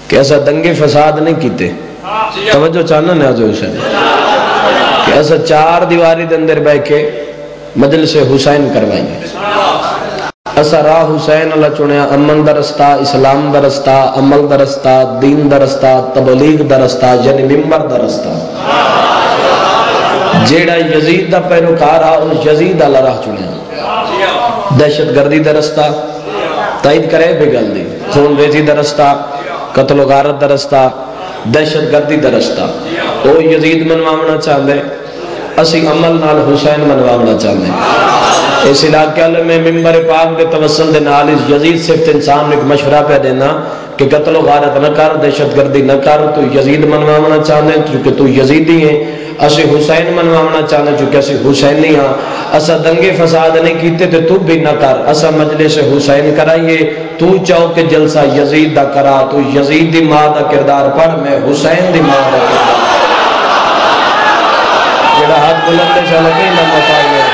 کہ ایسا دنگے فساد نہیں کیتے. توجہ چاہنا نیاز حسین کہ ایسا 4 دیواری دے اندر بیٹھ کے مجلس حسین کروائیں. ایسا راہ حسین اللہ چنیا، امن دا رستہ، اسلام دا رستہ، عمل دا رستہ، دین دا رستہ، تبلیغ دا رستہ، یعنی ممبر دا رستہ. جیڑا یزید دا پیروکار آ اس یزید اللہ راہ چنیا. دہشت گردی دا رستہ تائید کرے بے گل دی، خون ریزی دا رستہ، قتل و غارت دا رستہ، دہشت گردی دا رستہ. او یزید منواونا چاہتے، اسی عمل نال حسین منواونا چاہتے. اس علاقے میں ممبر پاک دے توسل دے نال اس یزید صرف انسان ایک مشورہ پہ دینا کہ قتل و غارت نہ کر، دہشت گردی نہ کر. تو یزید منواونا چاہتے ہیں چونکہ تو یزیدی ہیں. اسی حسین منواونا چاہتے ہیں چونکہ اسی حسینی ہاں. اسا دنگے فساد نہیں کیتے تو بھی نہ کر. اسا مجلس حسین کرائیے. تو چاہو کہ جلسہ یزید دا کرا، تو یزید دی ماں دا کردار پڑھ، میں حسین دی ماں دا کردار. جڑا ہاتھ بلند سے لگے نہ مطالعہ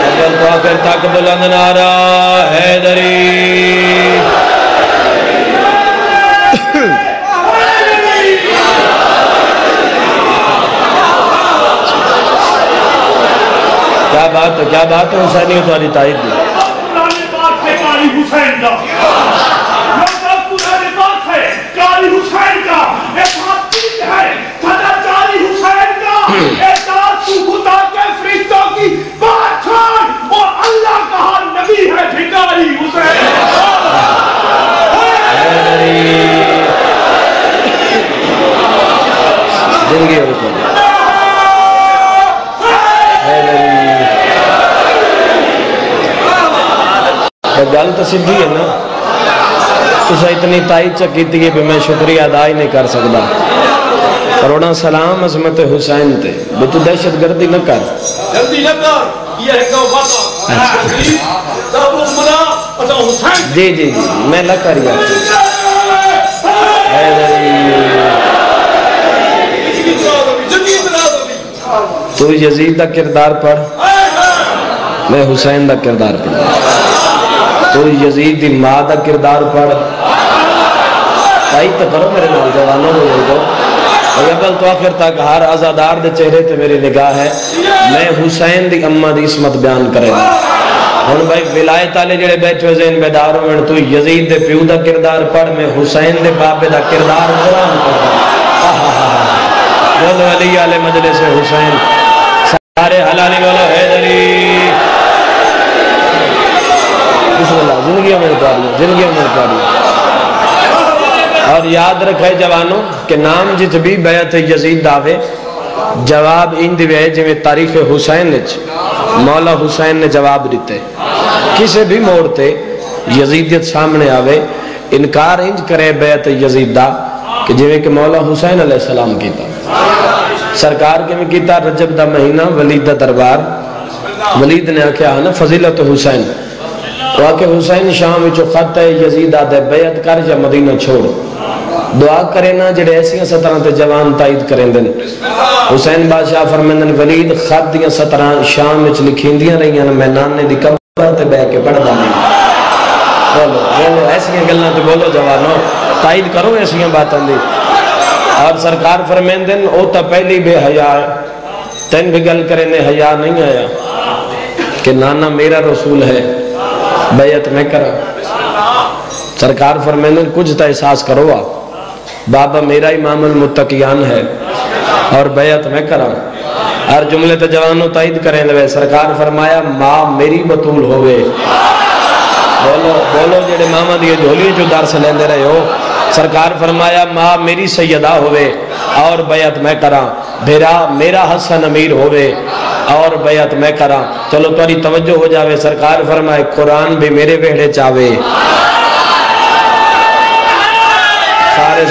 اگر تو آخر تک بلند نعرہ حیدری. کیا بات ہے، کیا بات ہے. حسینی تو آلی تائید دی حسین کا حسین کا ایک حقیق ہے صدر جاری حسین کا ایک تو خدا کے فرشتوں کی بات چھوڑ اور اللہ کا ہر نبی ہے بھکاری حسین. زندگی اور کو گل تو سیدھی ہے نا. تسا اتنی تائید چکیتی ہے کہ میں شکریہ ادا ہی نہیں کر سکتا. کروڑا سلام عظمت حسین تے بھی تو دہشت گردی نہ کر. جلدی نہ کر، یہ ہے کہ جی جی جی میں نہ کر یا تو یزید دا کردار پڑھ، میں حسین دا کردار پڑھ. تو یزید دی ماں دا کردار پڑھ. تائید تو کرو میرے نال جوانوں کو. اول تو آخر تک ہر آزادار دے چہرے تے میری نگاہ ہے. میں حسین دی اماں دی عصمت بیان کرے گا. ہن بھائی ولایت والے جڑے بیٹھے ہوئے ذہن بیدار ہوئے، تو یزید دے پیو دا کردار پڑھ، میں حسین دے بابے دا کردار قرآن پڑھ. بولو علی والے مجلس حسین سارے حلالی بولو حیدری. بسم اللہ. زندگیوں میں پڑھیے، زندگیوں میں پڑھیے. اور یاد رکھے جوانوں کہ نام جت بھی بیعت یزید داوے جواب ان دیوے جویں تاریخ حسین وچ مولا حسین نے جواب دیتے. کسی بھی موڑتے یزیدیت سامنے آوے انکار انج کرے بیعت یزید دا کہ جویں کہ مولا حسین علیہ السلام کیتا. سرکار کے میں کیتا رجب دا مہینہ ولید دا دربار. ولید نے آکھیا نا فضیلت حسین، تو آکے حسین شام وچو خط ہے یزید آدھے بیعت کر یا مدینہ چھوڑ. دعا کرے نا جڑے ایسیاں سطران تے جوان تائید کریں دن. حسین بادشاہ فرمیندن ولید خط دیاں سطران شام وچ لکھیں دیاں رہیاں میں نانے دی قبر تے بے کے پڑھ دا نہیں. بولو بولو ایسیاں گلنا تے بولو جوانوں، تائید کرو ایسیاں باتاں دی. اور سرکار فرمیندن او تا پہلی بے حیا تین بھی گل کرے نے حیا نہیں آیا کہ نانا میرا رسول ہے بیعت میں کرا. سرکار فرمیندن کچھ تا احساس کرو بابا میرا امام المتقیان ہے اور بیعت میں کرا. ہر جملے تے جوانوں تائید کریں لے. سرکار فرمایا ماں میری بطول ہوئے. بولو بولو جڑے ماما دیئے جھولی جو درس لیندے رہے ہو. سرکار فرمایا ماں میری سیدہ ہوئے اور بیعت میں کرا. بھیرا میرا حسن امیر ہوئے اور بیعت میں کرا. چلو توری توجہ ہو جاوے. سرکار فرمائے قرآن بھی میرے ویڑے چاہوے.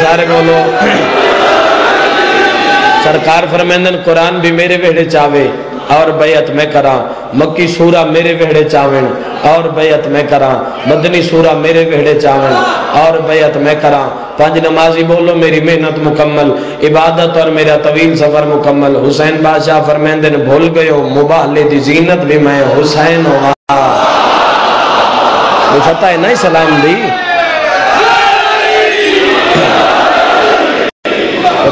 سارے بولو. سرکار فرمیندن قرآن بھی میرے ویڑے چاہوے اور بیعت میں کرا. مکی سورہ میرے ویڑے چاہویں اور بیعت میں کرا. مدنی سورہ میرے ویڑے چاہویں اور بیعت میں کرا. 5 نمازی بولو میری محنت مکمل، عبادت اور میرا طویل سفر مکمل. حسین بادشاہ فرمیندن بھول گئے ہو مباہلے دی زینت بھی میں حسین ہوا. فتح نہیں سلام دی.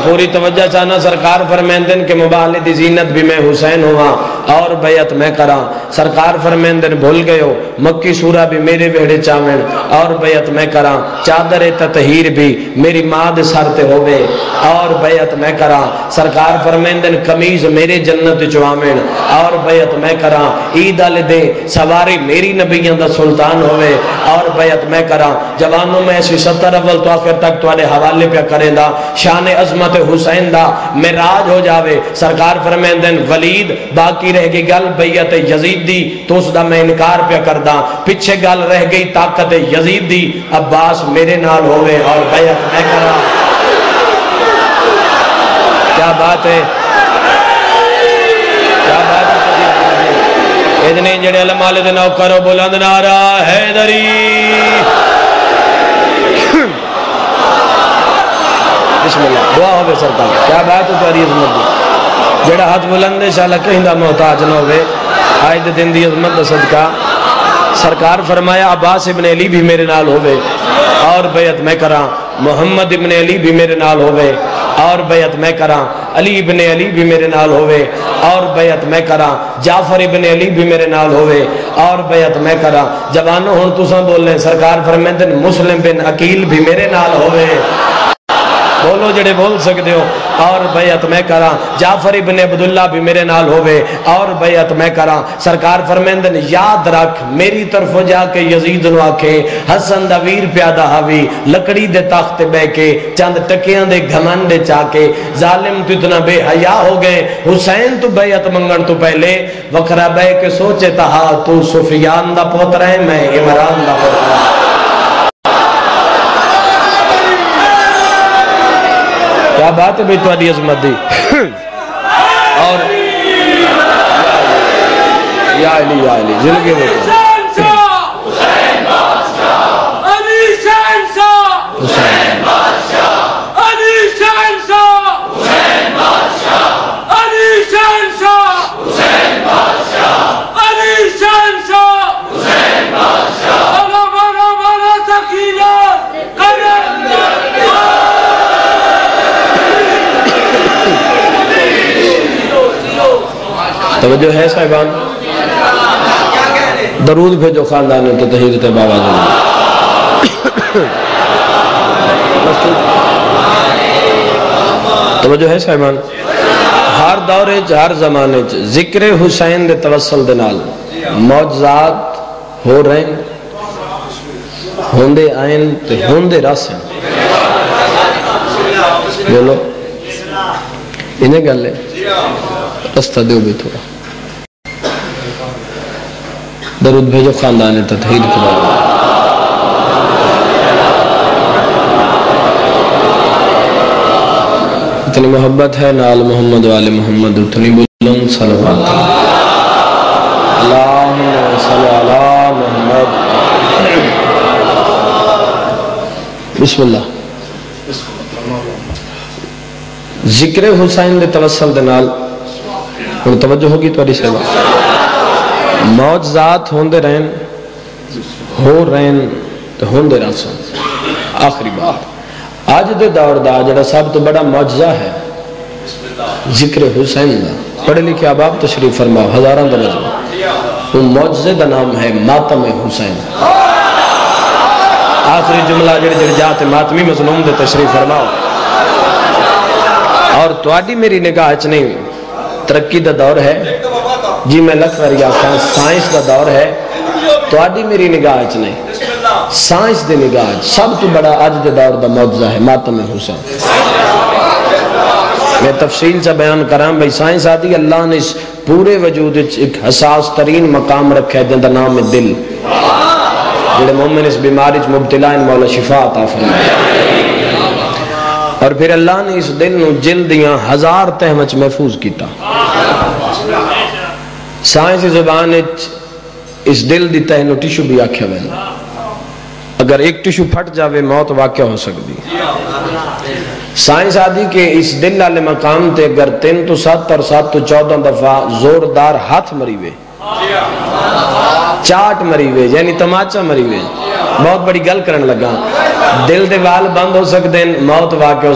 پوری توجہ چاہنا سرکار فرمیندن کہ مبالغ دی زینت بھی میں حسین ہوا اور بیعت میں کراں سرکار فرمیندن بھول گئے ہو مکی سورہ بھی میرے ویڑے چاوین اور بیعت میں کراں چادر تطہیر بھی میری ماں دے سر تے ہوے اور بیعت میں کراں سرکار فرمیندن قمیض میرے جنت چوامن اور بیعت میں کراں عید والے دے سواری میری نبیوں دا سلطان ہوے اور بیعت میں کراں جوانوں میں ایسی 70 اول تو آخر تک تواڈے حوالے پہ کریں دا شان عظمت حسین دا معراج ہو جاوے سرکار فرمیندن ولید باقی رہ گئی گل بیعت یزید دی تو اس دا میں انکار پہ کردا پیچھے گل رہ گئی طاقت یزید دی عباس میرے نال ہوے اور بیعت میں کراں کیا بات ہے کیا بات ہے ادنے جڑے علماء دے نو کرو بلند نعرہ حیدری بسم اللہ دعا ہوگے سرکار کیا بات ہے تاری عظمت دی جڑا ہاتھ بلند انشاءاللہ کہیں دا محتاج نہ ہوئے آئید دن دی عظمت دا صدقہ سرکار فرمایا عباس ابن علی بھی میرے نال ہوئے اور بیعت میں کراں محمد ابن علی بھی میرے نال ہوئے اور بیعت میں کراں علی ابن علی بھی میرے نال ہوئے اور بیعت میں کراں جعفر ابن علی بھی میرے نال ہوئے اور بیعت میں کراں جوانوں ہن تساں بولنے سرکار فرمیندن مسلم بن عقیل بھی میرے نال ہوئے بولو جڑے بول سکتے ہو اور بیعت میں کراں جعفر ابن عبداللہ بھی میرے نال ہوئے اور بیعت میں کراں سرکار فرمیندن یاد رکھ میری طرف جا کے یزید نو آکھے حسن دا ویر پیادہ ہاوی لکڑی دے تخت بے کے چند ٹکیاں دے گھمنڈ چاکے ظالم تو اتنا بے حیا ہو گئے حسین تو بیعت منگن تو پہلے وکھرا بے کے سوچے تہا تو سفیان دا پوتر ہے میں عمران دا پوتر ہے کیا بات ہے بھئی تواڈی عظمت دی اور یا علی زندگی میں حسین بادشاہ علی شہنشاہ حسین بادشاہ علی شہنشاہ حسین بادشاہ علی شہنشاہ حسین بادشاہ علی شہنشاہ حسین بادشاہ بڑا سکینہ توجہ ہے صاحبان درود بھیجو خاندان تطہیر تے بابا توجہ ہے صاحبان ہر دورے ہر زمانے ذکر حسین دے توسل دے نال معجزات ہو رہے ہیں ہوندے آئین تے ہوندے رس ہیں بولو انہیں گل ہے رستہ دیو بھی تھوڑا درود بھیجو خاندان تطہیر کے بارے اتنی محبت ہے نال محمد والے محمد اتنی بلند صلوات اللہم صلی اللہ محمد بسم اللہ ذکر حسین دے توسل دے نال توجہ ہوگی تو سیوا معجزات ہوندے رہن ہو رہن تو ہوندے رہن آخری بات آج دے دور دا جڑا سب تو بڑا معجزہ ہے ذکر حسین دا پڑھے لکھے آپ تشریف فرماؤ ہزاران درجہ وہ معجزے دا نام ہے ماتم حسین آخری جملہ جڑے جاتے ماتمی مظلوم دے تشریف فرماؤ اور تواڈی میری نگاہ اچ نہیں ترقی دا دور ہے جی میں لکھ رہی آخان سائنس دا دور ہے تواڈی میری نگاہ اچ نہیں سائنس دے نگاہ سب تو بڑا آج دے دور دا معجزہ ہے ماتم حسین میں تفصیل سے بیان کرام بھئی سائنس آدھی اللہ نے اس پورے وجود ایک حساس ترین مقام رکھا ہے جن دا نام ہے دل جڑے مومن اس بیماری مبتلا ان مولا شفا عطا فرمائے اور پھر اللہ نے اس دل نو جلدیاں 1000 تہمچ محفوظ کیتا سائنسی زبان اس دل دی تہ نو ٹیشو بھی آکھیا وینا اگر ایک ٹیشو پھٹ جاوے موت واقع ہو سکتی سائنس آدھی کہ اس دل والے مقام تے اگر 3 تو 7 اور 7 تو 14 دفعہ زوردار ہاتھ مریوے چاٹ مریوے یعنی تماچا مریوے بہت بڑی گل کرن لگا دل دے وال بند ہو سکتے ہیں موت واقع ہو